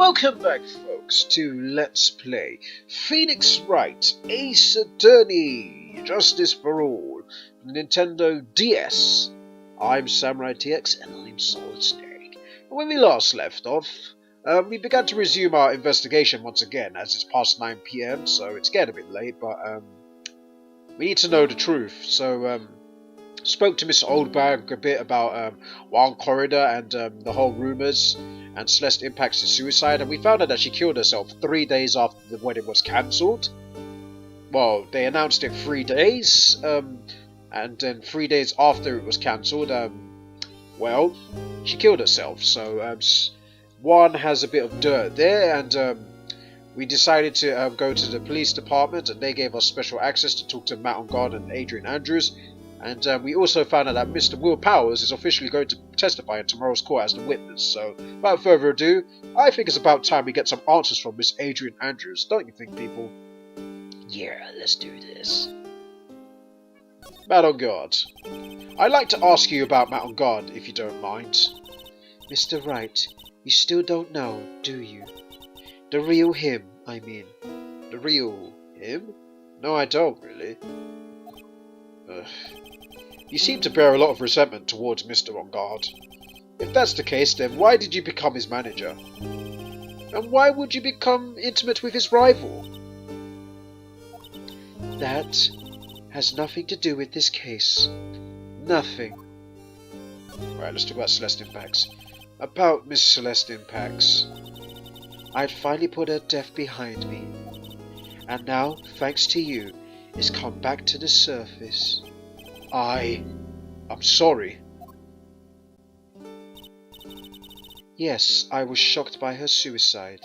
Welcome back, folks, to Let's Play Phoenix Wright Ace Attorney Justice for All Nintendo DS. I'm SamuraiT-X and I'm Solid Snake. When we last left off, we began to resume our investigation once again, as it's past 9 PM, so it's getting a bit late, but we need to know the truth. So spoke to Mr. Oldbag a bit about Wild Corridor and the whole rumours and Celeste Impact's suicide, and we found out that she killed herself 3 days after the wedding was cancelled. Well, they announced it 3 days, and then 3 days after it was cancelled, well, she killed herself. So one has a bit of dirt there, and we decided to go to the police department, and they gave us special access to talk to Matt on Guard and Adrian Andrews. And we also found out that Mr. Will Powers is officially going to testify in tomorrow's court as the witness. So, without further ado, I think it's about time we get some answers from Miss Adrian Andrews, don't you think, people? Yeah, let's do this. Matt on Guard. I'd like to ask you about Matt on Guard, if you don't mind. Mr. Wright, you still don't know, do you? The real him, I mean. The real him? No, I don't, really. You seem to bear a lot of resentment towards Mr. On Guard. If that's the case, then why did you become his manager? And why would you become intimate with his rival? That has nothing to do with this case. Nothing. Right, let's talk about Celeste Impacts. About Miss Celeste Impacts. I'd finally put her death behind me. And now, thanks to you, it's come back to the surface. I'm sorry. Yes, I was shocked by her suicide.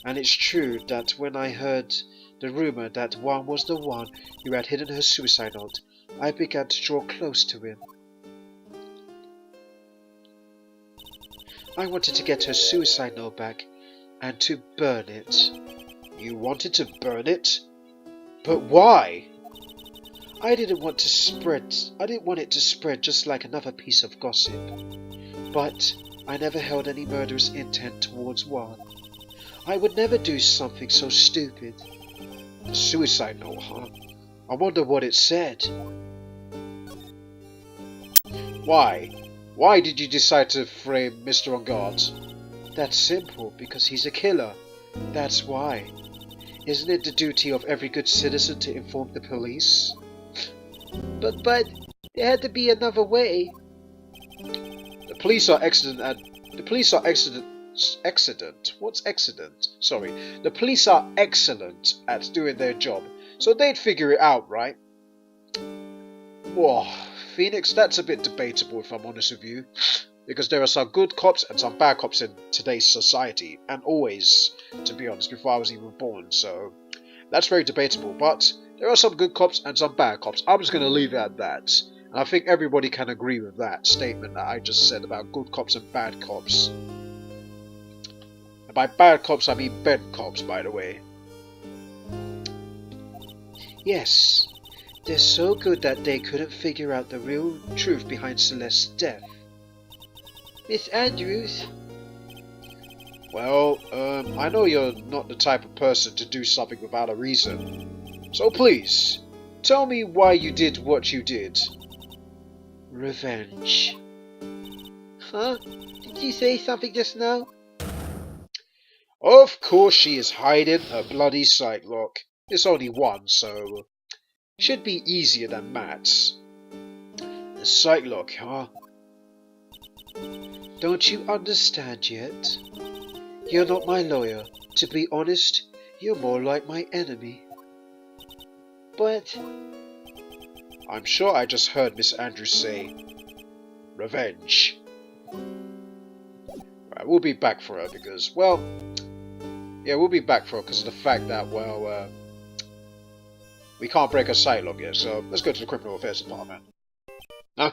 And it's true that when I heard the rumour that Juan was the one who had hidden her suicide note, I began to draw close to him. I wanted to get her suicide note back and to burn it. You wanted to burn it? But why? I didn't want it to spread just like another piece of gossip. But I never held any murderous intent towards Juan. I would never do something so stupid. The suicide note, huh? I wonder what it said. Why? Why did you decide to frame Mr. On Guard? That's simple, because he's a killer. That's why. Isn't it the duty of every good citizen to inform the police? But there had to be another way. The police are excellent. What's excellent? Sorry. The police are excellent at doing their job, so they'd figure it out, right? Whoa, Phoenix, that's a bit debatable if I'm honest with you. Because there are some good cops and some bad cops in today's society, and always, to be honest, before I was even born, so that's very debatable. But there are some good cops and some bad cops. I'm just going to leave it at that. And I think everybody can agree with that statement that I just said about good cops and bad cops. And by bad cops, I mean bad cops, by the way. Yes, they're so good that they couldn't figure out the real truth behind Celeste's death. Miss Andrews? Well, I know you're not the type of person to do something without a reason. So please, tell me why you did what you did. Revenge. Huh? Did you say something just now? Of course she is hiding a bloody sight lock. It's only one, so should be easier than Matt's. The sight lock, huh? Don't you understand yet? You're not my lawyer. To be honest, you're more like my enemy. But I'm sure I just heard Miss Andrews say revenge. Right, we'll be back for her because, well, yeah, we'll be back for her because of the fact that, well, we can't break her sight lock yet, so let's go to the Criminal Affairs Department. No?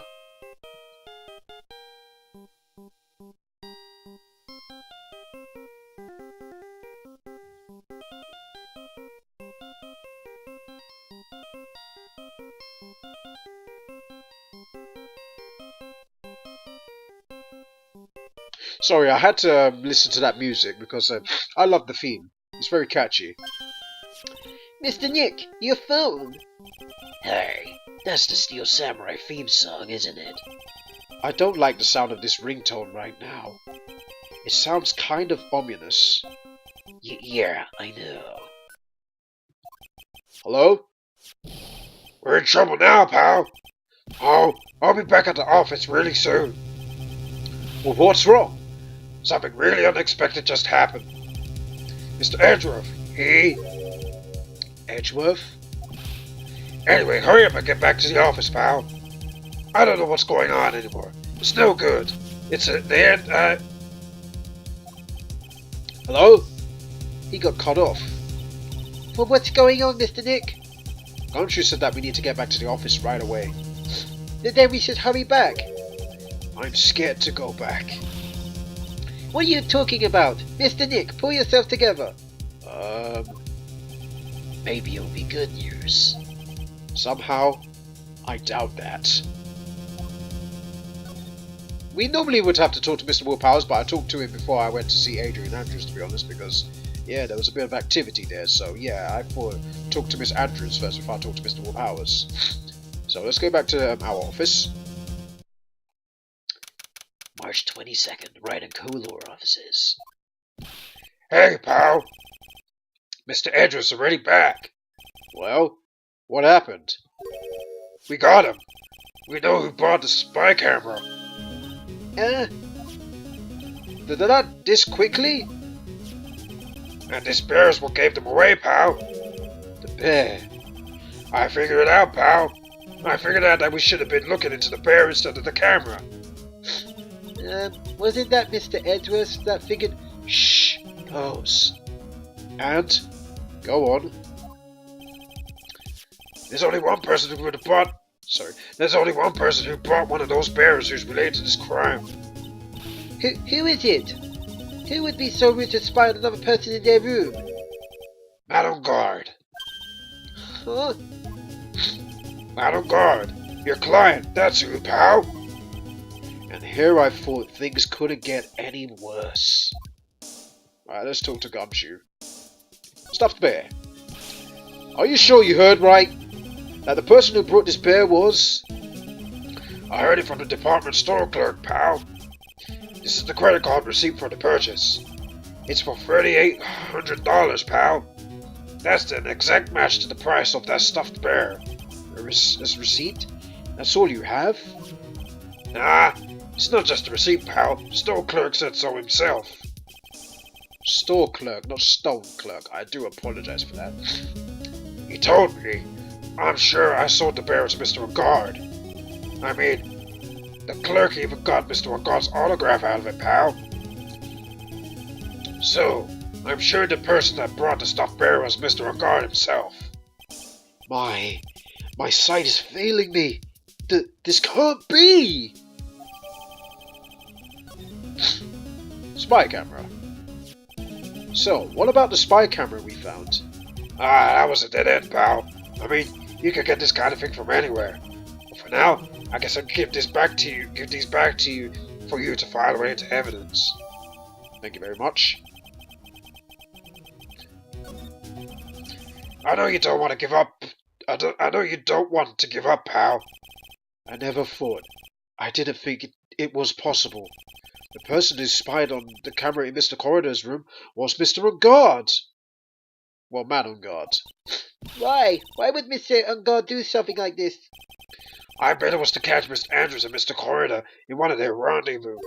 Sorry, I had to listen to that music because I love the theme. It's very catchy. Mr. Nick, your phone. Hey, that's the Steel Samurai theme song, isn't it? I don't like the sound of this ringtone right now. It sounds kind of ominous. Yeah, I know. Hello? We're in trouble now, pal. Oh, I'll be back at the office really soon. Well, what's wrong? Something really unexpected just happened. Mr. Edgeworth, Edgeworth? Anyway, hurry up and get back to the office, pal. I don't know what's going on anymore. It's no good. It's at the end, Hello? He got cut off. Well, what's going on, Mr. Nick? Gumshoe said that we need to get back to the office right away. Then we should hurry back. I'm scared to go back. What are you talking about? Mr. Nick, pull yourself together. Maybe it'll be good news. Somehow, I doubt that. We normally would have to talk to Mr. Will Powers, but I talked to him before I went to see Adrian Andrews, to be honest, because, yeah, there was a bit of activity there, so, yeah, I thought talk to Miss Andrews first before I talk to Mr. Will Powers. So, let's go back to our office. March 22nd, Wright and Coolor offices. hey, pal. Mr. Edgeworth's already back. Well, what happened? We got him. We know who bought the spy camera. That this quickly? And this bear's what gave them away, pal. The bear. I figured it out, pal. I figured out that we should have been looking into the bear instead of the camera. Wasn't that Mr. Edgeworth that figured... Shh, pose. And? Go on. There's only one person who would have bought... There's only one person who bought one of those bears who's related to this crime. Who is it? Who would be so rude to spy on another person in their room? Madame Guard. Huh? Madame Guard. Your client, that's who, pal. And here I thought things couldn't get any worse. Alright, let's talk to Gumshoe. Stuffed bear. Are you sure you heard right? That the person who brought this bear was... I heard it from the department store clerk, pal. This is the credit card receipt for the purchase. It's for $3,800, pal. That's an exact match to the price of that stuffed bear. This receipt? That's all you have? Nah, it's not just a receipt, pal. The store clerk said so himself. Store clerk, not stone clerk. I do apologize for that. He told me. I'm sure I sold the bear to Mr. Regard. I mean, the clerk even got Mr. Regard's autograph out of it, pal. So, I'm sure the person that brought the stuffed bear was Mr. Regard himself. My sight is failing me. This can't be! Spy camera. So, what about the spy camera we found? Ah, that was a dead end, pal. I mean, you could get this kind of thing from anywhere. But for now, I guess I'll give these back to you for you to file away into evidence. Thank you very much. I know you don't want to give up. I know you don't want to give up, pal. I never thought. I didn't think it was possible. The person who spied on the camera in Mr. Corridor's room was Mr. Ungard. Well, man Ungard. Why? Why would Mr. Ungard do something like this? I bet it was to catch Mr. Andrews and Mr. Corridor in one of their rendezvous.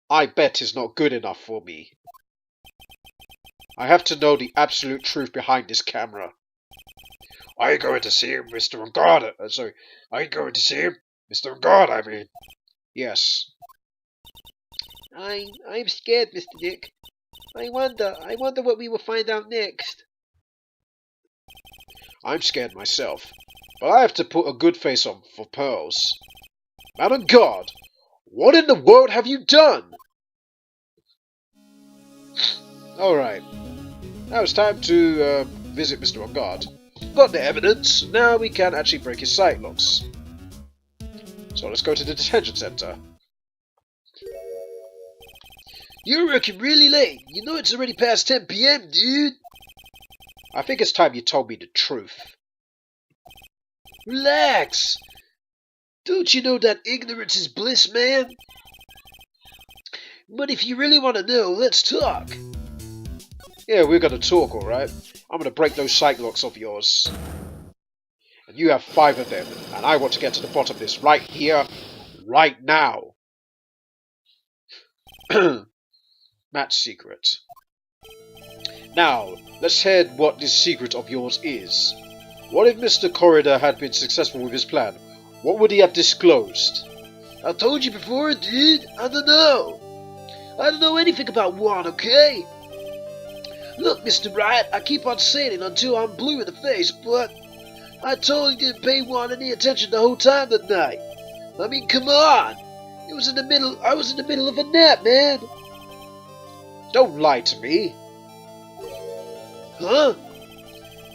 I bet is not good enough for me. I have to know the absolute truth behind this camera. Are you going to see him, Mr. Ungard? Are you going to see him? Mr. Ungard, I mean. Yes. I'm scared, Mr. Nick. I wonder what we will find out next. I'm scared myself, but I have to put a good face on for Pearls. Man of God, what in the world have you done? Alright, now it's time to visit Mr. Ungard. Got the evidence, now we can actually break his sight locks. So let's go to the detention center. You're working really late. You know it's already past 10 p.m., dude. I think it's time you told me the truth. Relax. Don't you know that ignorance is bliss, man? But if you really want to know, let's talk. Yeah, we're gonna talk, alright? I'm gonna break those sight locks of yours. And you have 5 of them, and I want to get to the bottom of this right here, right now. Matt's secret. Now, let's hear what this secret of yours is. What if Mr. Corridor had been successful with his plan? What would he have disclosed? I told you before, dude. I don't know. I don't know anything about Juan, okay? Look, Mr. Wright, I keep on saying it until I'm blue in the face, but I totally didn't pay Juan any attention the whole time that night. I mean, come on. I was in the middle of a nap, man. Don't lie to me. Huh?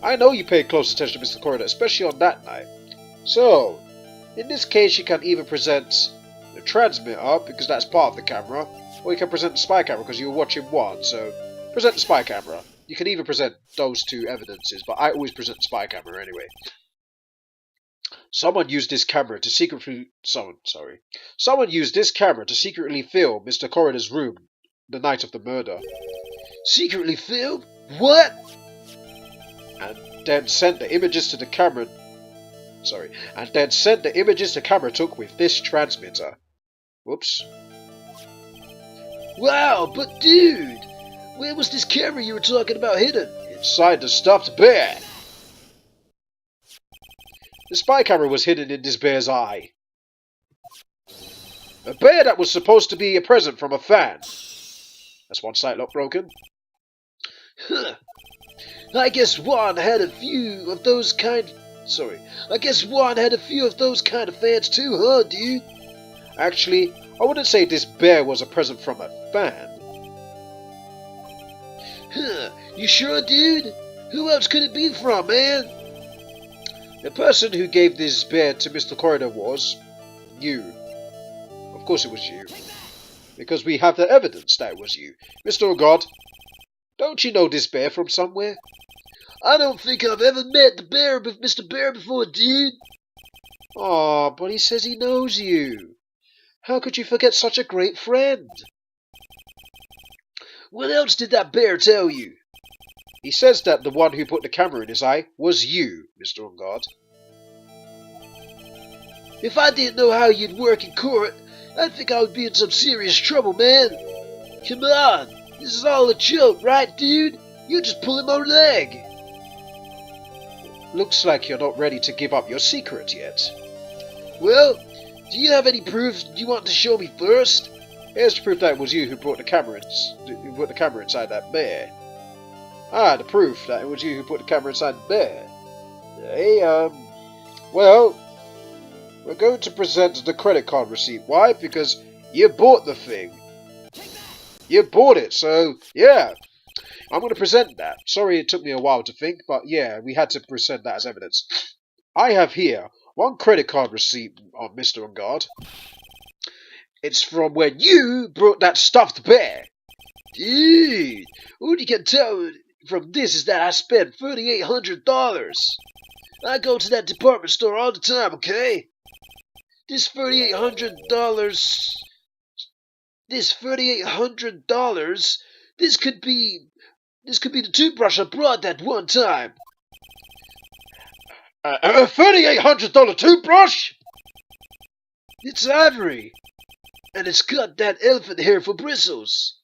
I know you paid close attention to Mr. Corridor, especially on that night. So, in this case, you can either present the transmitter, because that's part of the camera, or you can present the spy camera, because you were watching one, so present the spy camera. You can either present those 2 evidences, but I always present the spy camera anyway. Someone used this camera to secretly... Someone used this camera to secretly film Mr. Corridor's room the night of the murder. Secretly film? What? And then sent the images to the camera... And then sent the images the camera took with this transmitter. Whoops. Wow, but dude! Where was this camera you were talking about hidden? Inside the stuffed bear! The spy camera was hidden in this bear's eye. A bear that was supposed to be a present from a fan. That's one sight lock broken. Huh. I guess Juan had a few of those kind of fans too, huh, dude? Actually, I wouldn't say this bear was a present from a fan. Huh, you sure, dude? Who else could it be from, man? The person who gave this bear to Mr. Corridor was you. Of course it was you. Because we have the evidence that it was you. Mr. God, don't you know this bear from somewhere? I don't think I've ever met the bear with Mr. Bear before, dude. Aw, but he says he knows you. How could you forget such a great friend? What else did that bear tell you? He says that the one who put the camera in his eye was you, Mr. Ungard. If I didn't know how you'd work in court, I'd think I would be in some serious trouble, man. Come on, this is all a joke, right, dude? You're just pulling my leg. Looks like you're not ready to give up your secret yet. Well, do you have any proof you want to show me first? Here's the proof that it was you who put the camera inside that bear. Ah, the proof that it was you who put the camera inside the bear. Hey, well, we're going to present the credit card receipt. Why? Because you bought the thing. You bought it, so, yeah. I'm going to present that. Sorry it took me a while to think, but yeah, we had to present that as evidence. I have here one credit card receipt on Mr. Ungard. It's from when you brought that stuffed bear. Dude, all you can tell from this is that I spent $3,800. I go to that department store all the time, okay? This $3,800, this could be the toothbrush I brought that one time. A $3,800 toothbrush? It's ivory. And it's got that elephant hair for bristles.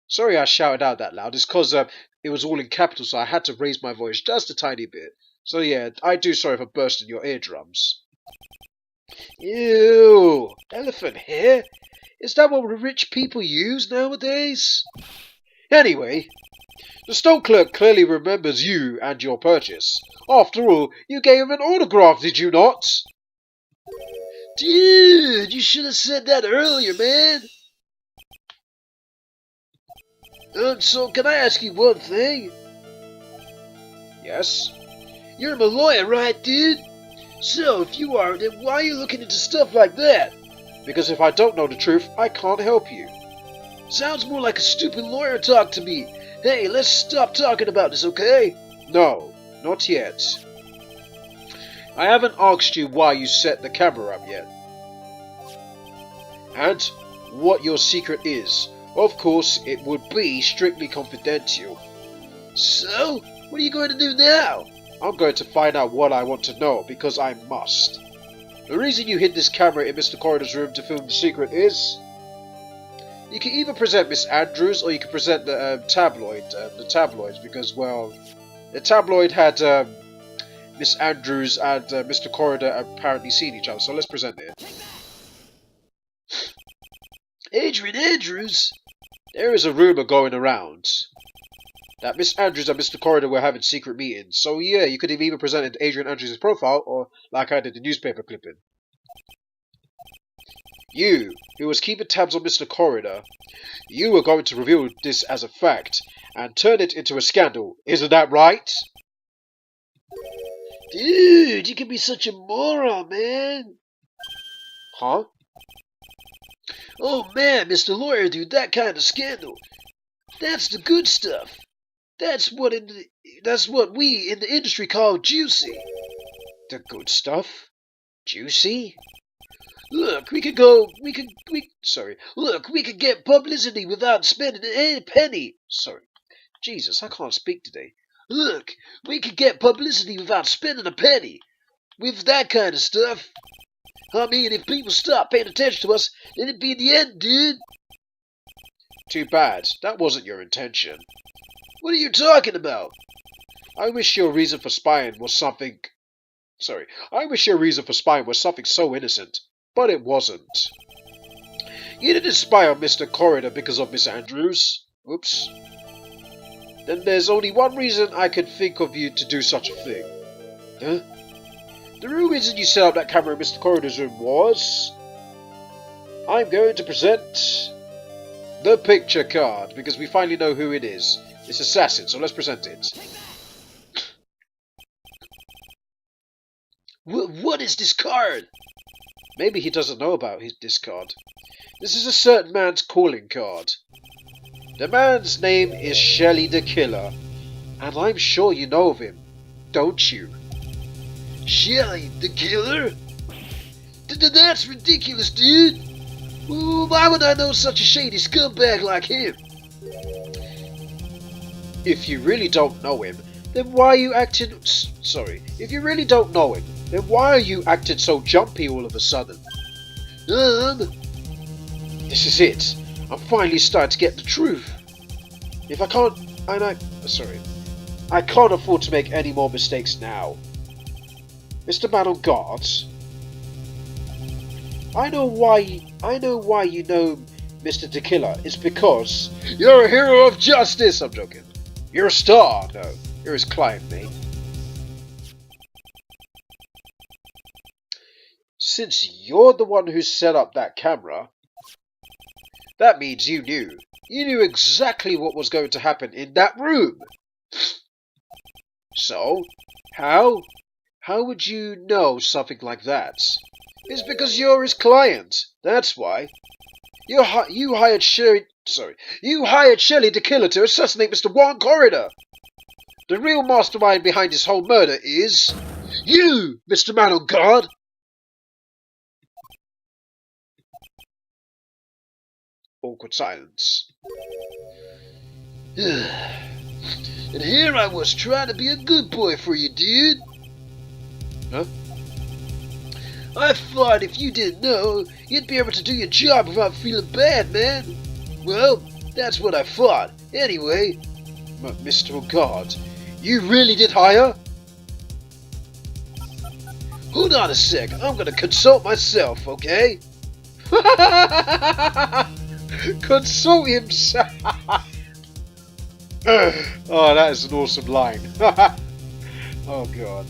Sorry I shouted out that loud. It's because it was all in capitals, so I had to raise my voice just a tiny bit. So yeah, I do sorry for bursting your eardrums. Ew, elephant hair? Is that what rich people use nowadays? Anyway, the store clerk clearly remembers you and your purchase. After all, you gave him an autograph, did you not? Dude, you should have said that earlier, man. So can I ask you one thing? Yes? You're a lawyer, right, dude? So, if you are, then why are you looking into stuff like that? Because if I don't know the truth, I can't help you. Sounds more like a stupid lawyer talk to me. Hey, let's stop talking about this, okay? No, not yet. I haven't asked you why you set the camera up yet. And what your secret is. Of course, it would be strictly confidential. So, what are you going to do now? I'm going to find out what I want to know, because I must. The reason you hid this camera in Mr. Corridor's room to film the secret is... You can either present Miss Andrews, or you can present the tabloids, because, well, the tabloid had Miss Andrews and Mr. Corridor apparently seen each other, so let's present it. Adrian Andrews? There is a rumour going around that Miss Andrews and Mr. Corridor were having secret meetings, so yeah, you could have either presented Adrian Andrews' profile, or like I did the newspaper clipping. You, who was keeping tabs on Mr. Corridor, you were going to reveal this as a fact, and turn it into a scandal, isn't that right? Dude, you can be such a moron, man. Huh? Oh man, Mr. Lawyer, dude, that kind of scandal. That's the good stuff. That's what we in the industry call juicy. The good stuff? Juicy? Look, we could get publicity without spending any penny. Sorry. Jesus, I can't speak today. Look, we could get publicity without spending a penny. With that kind of stuff. I mean, if people stop paying attention to us, then it'd be the end, dude. Too bad. That wasn't your intention. What are you talking about? I wish your reason for spying was something... Sorry. I wish your reason for spying was something so innocent. But it wasn't. You didn't spy on Mr. Corridor because of Miss Andrews. Oops. Then there's only one reason I could think of you to do such a thing. Huh? The real reason you set up that camera in Mr. Corridor's room was... I'm going to present the picture card, because we finally know who it is. It's Assassin, so let's present it. What is this card? Maybe he doesn't know about this card. This is a certain man's calling card. The man's name is Shelly the Killer, and I'm sure you know of him, don't you? Shelly the Killer? That's ridiculous, dude! Why would I know such a shady scumbag like him? If you really don't know him, then why are you acting... If you really don't know him, then why are you acting so jumpy all of a sudden? This is it. I'm finally starting to get the truth. If I can't... I can't afford to make any more mistakes now. Mr. Man on Guard. I know why you know Mr. the Killer. It's because you're a hero of justice. I'm joking. You're a star. No, you're his client, mate. Since you're the one who set up that camera, that means you knew. You knew exactly what was going to happen in that room. So, how would you know something like that? It's because you're his client. That's why. You hired Shelly the Killer to assassinate Mr. Juan Corridor. The real mastermind behind this whole murder is you, Mr. Man on Guard. Awkward silence. And here I was trying to be a good boy for you, dude. Huh? I thought if you didn't know, you'd be able to do your job without feeling bad, man. Well, that's what I thought. Anyway, Mr. God, you really did hire? Hold on a sec, I'm gonna consult myself, okay? Consult himself. Oh, that is an awesome line. Oh God.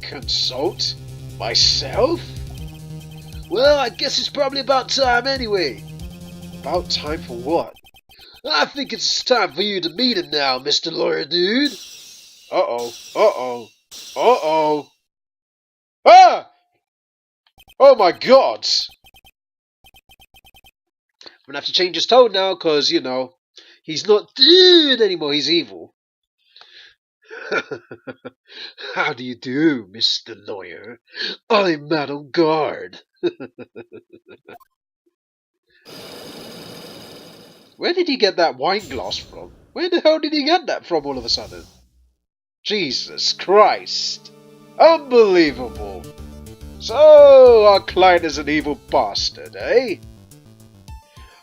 Consult myself? Well, I guess it's probably about time anyway. About time for what? I think it's time for you to meet him now, Mr. Lawyer Dude. Uh-oh. Ah! Oh my God! gonna have to change his tone now, because, you know, he's not dude anymore, he's evil. How do you do, Mr. Lawyer? I'm Madam Guard. Where did he get that wine glass from? Where the hell did he get that from all of a sudden? Jesus Christ. Unbelievable. So, our client is an evil bastard, eh?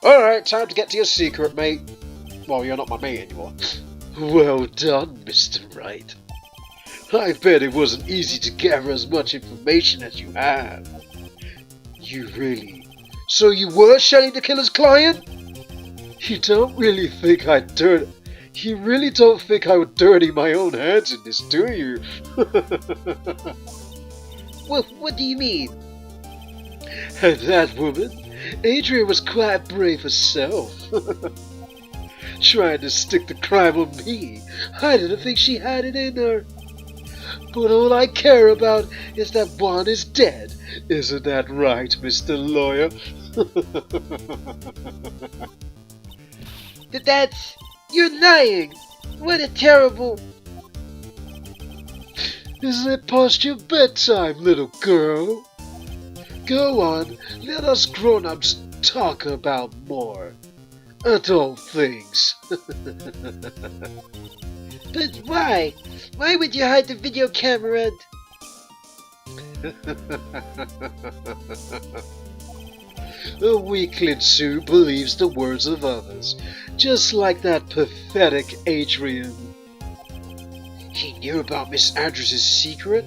Alright, time to get to your secret, mate. Well, you're not my mate anymore. Well done, Mr. Wright. I bet it wasn't easy to gather as much information as you have. You really... So you were Shelley the Killer's client? You don't really think I'd dirty... You really don't think I would dirty my own hands in this, do you? What do you mean? And that woman, Adrian, was quite brave herself. Trying to stick the crime on me. I didn't think she had it in her. But all I care about is that Juan is dead. Isn't that right, Mr. Lawyer? That's... You're lying! What a terrible... Isn't it past your bedtime, little girl? Go on, let us grown-ups talk about more adult things. But why? Why would you hide the video camera? A weakling Sue believes the words of others, just like that pathetic Adrian. He knew about Miss Andrews' secret?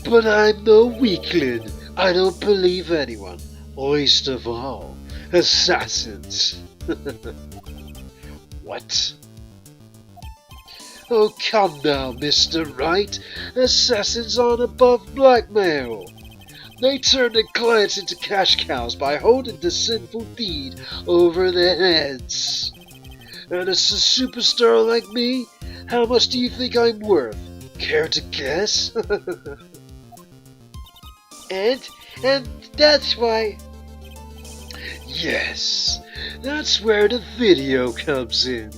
But I'm no weakling. I don't believe anyone, least of all assassins. What? Oh, come now, Mr. Wright. Assassins aren't above blackmail. They turn their clients into cash cows by holding the sinful deed over their heads. And as a superstar like me, how much do you think I'm worth? Care to guess? And that's why... Yes, that's where the video comes in.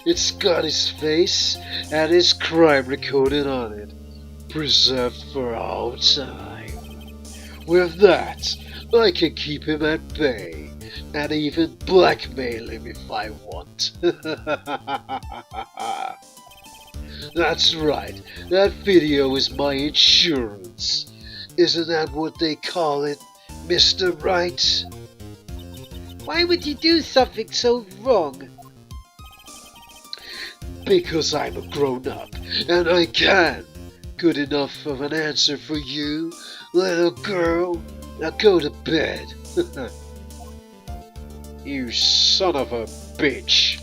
It's got his face and his crime recorded on it, preserved for all time. With that, I can keep him at bay, and even blackmail him if I want. That's right, that video is my insurance. Isn't that what they call it, Mr. Wright? Why would you do something so wrong? Because I'm a grown-up, and I can. Good enough of an answer for you, little girl. Now go to bed. You son of a bitch.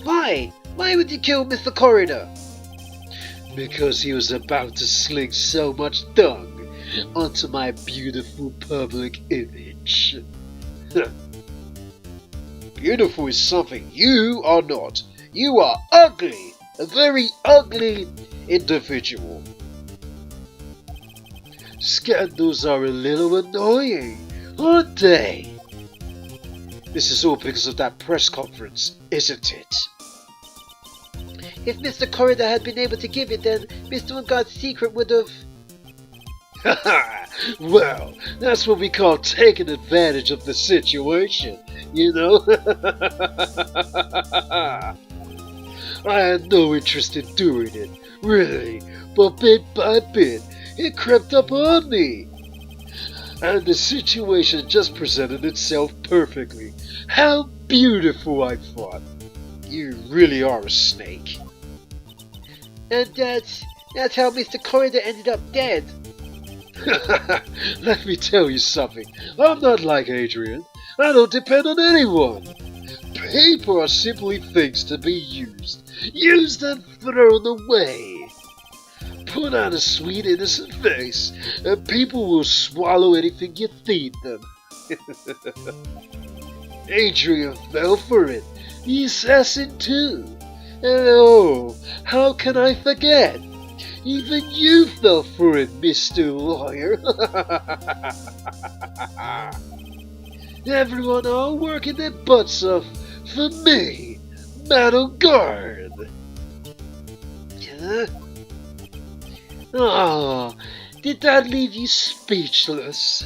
Why? Why would you kill Mr. Corridor? Because he was about to sling so much dung onto my beautiful public image. Beautiful is something you are not. You are ugly. A very ugly individual. Scandals are a little annoying, aren't they? This is all because of that press conference, isn't it? If Mr. Corridor had been able to give it, then Mr. Ungod's secret would have... Well, that's what we call taking advantage of the situation, you know? I had no interest in doing it, really, but bit by bit, it crept up on me. And the situation just presented itself perfectly. How beautiful, I thought. You really are a snake. And that's how Mr. Corridor ended up dead. Let me tell you something. I'm not like Adrian. I don't depend on anyone. People are simply things to be used. Used and thrown away. Put on a sweet innocent face, and people will swallow anything you feed them. Adrian fell for it. The assassin too. And oh, how can I forget? Even you fell for it, Mr. Lawyer. Everyone all working their butts off for me, Metal Guard. Huh? Oh, did that leave you speechless?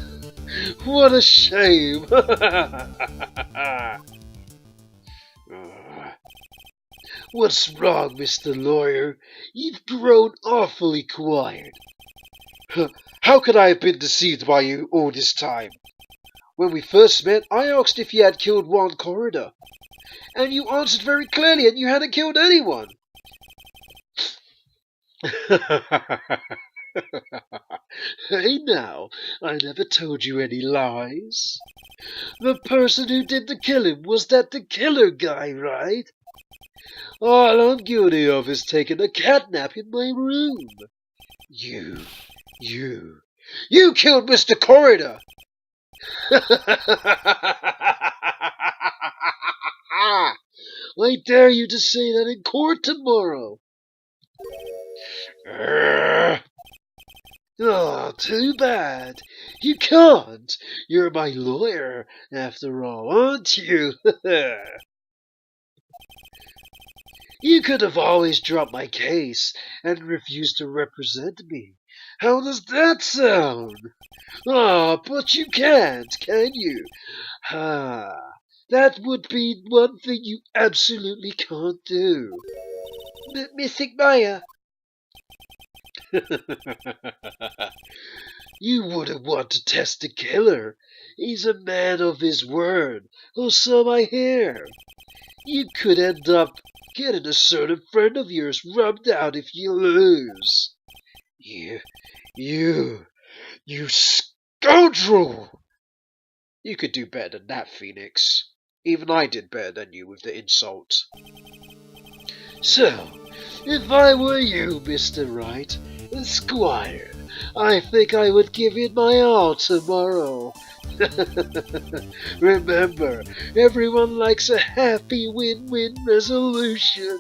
What a shame. What's wrong, Mr. Lawyer? You've grown awfully quiet. How could I have been deceived by you all this time? When we first met, I asked if you had killed Juan Corridor, and you answered very clearly and you hadn't killed anyone. Hey now, I never told you any lies. The person who did the killing was that the killer guy, right? All I'm guilty of is taking a catnap in my room. You killed Mr. Corridor! I dare you to say that in court tomorrow. Oh, too bad. You can't. You're my lawyer, after all, aren't you? You could have always dropped my case and refused to represent me. How does that sound? Ah, but you can't, can you? That would be one thing you absolutely can't do. Mystic Maya. You wouldn't want to test the killer. He's a man of his word, or so I hear. You could end up getting a certain friend of yours rubbed out if you lose. You scoundrel! You could do better than that, Phoenix. Even I did better than you with the insult. So, if I were you, Mr. Wright, Squire, I think I would give it my all tomorrow. Remember, everyone likes a happy win-win resolution.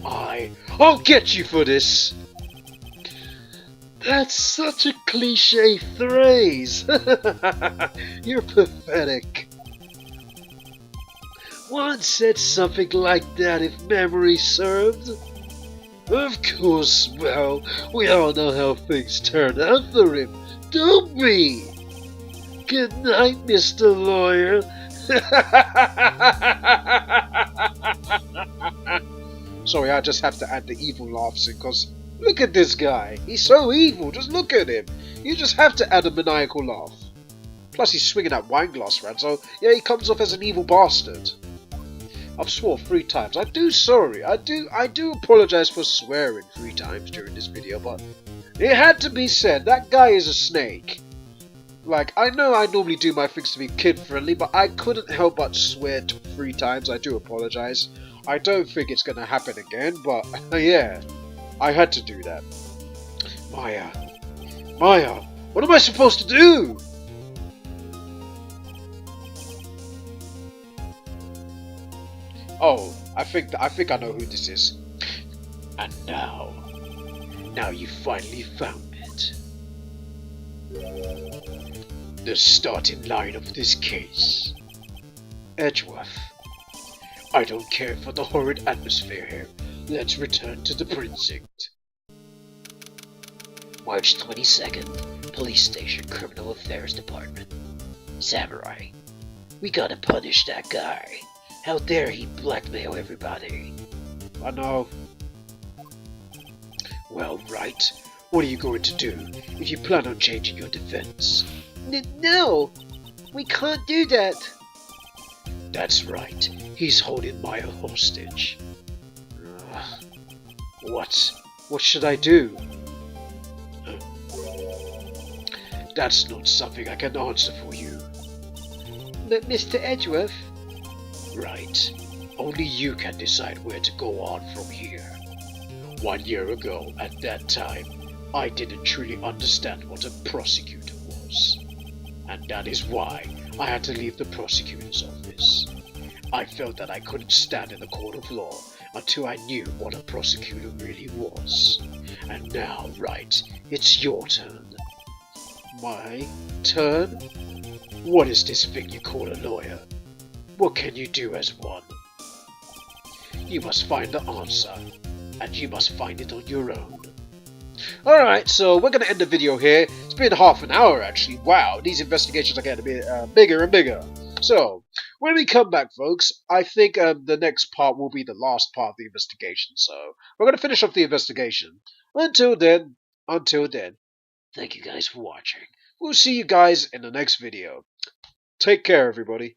I'll get you for this. That's such a cliche phrase. You're pathetic. One said something like that if memory served. Of course, well, we all know how things turned out for him, don't we? Good night, Mr. Lawyer. Sorry, I just have to add the evil laughs in, because look at this guy. He's so evil, just look at him. You just have to add a maniacal laugh. Plus he's swinging that wine glass around, so yeah, he comes off as an evil bastard. I've swore 3 times. I do apologize for swearing 3 times during this video, but it had to be said. That guy is a snake. Like, I know I normally do my things to be kid friendly, but I couldn't help but swear 3 times. I do apologize. I don't think it's gonna happen again, but yeah, I had to do that. Maya, what am I supposed to do? Oh, I think I know who this is. And now you finally found it. The starting line of this case. Edgeworth. I don't care for the horrid atmosphere here. Let's return to the precinct. March 22nd, Police Station Criminal Affairs Department. Samurai, we gotta punish that guy. How dare he blackmail everybody? I know. Well, Wright, what are you going to do if you plan on changing your defense? No, we can't do that. That's right. He's holding Maya hostage. What should I do? That's not something I can answer for you. But Mr. Edgeworth... Right. Only you can decide where to go on from here. 1 year ago, at that time, I didn't truly understand what a prosecutor was. And that is why I had to leave the prosecutor's office. I felt that I couldn't stand in the court of law until I knew what a prosecutor really was. And now, Wright, it's your turn. My turn? What is this thing you call a lawyer? What can you do as one? You must find the answer, and you must find it on your own. Alright, so we're going to end the video here. It's been half an hour actually. Wow, these investigations are getting a bit bigger and bigger. So, when we come back, folks, I think the next part will be the last part of the investigation. So, we're going to finish off the investigation. Until then, Thank you guys for watching. we'll see you guys in the next video. Take care, everybody.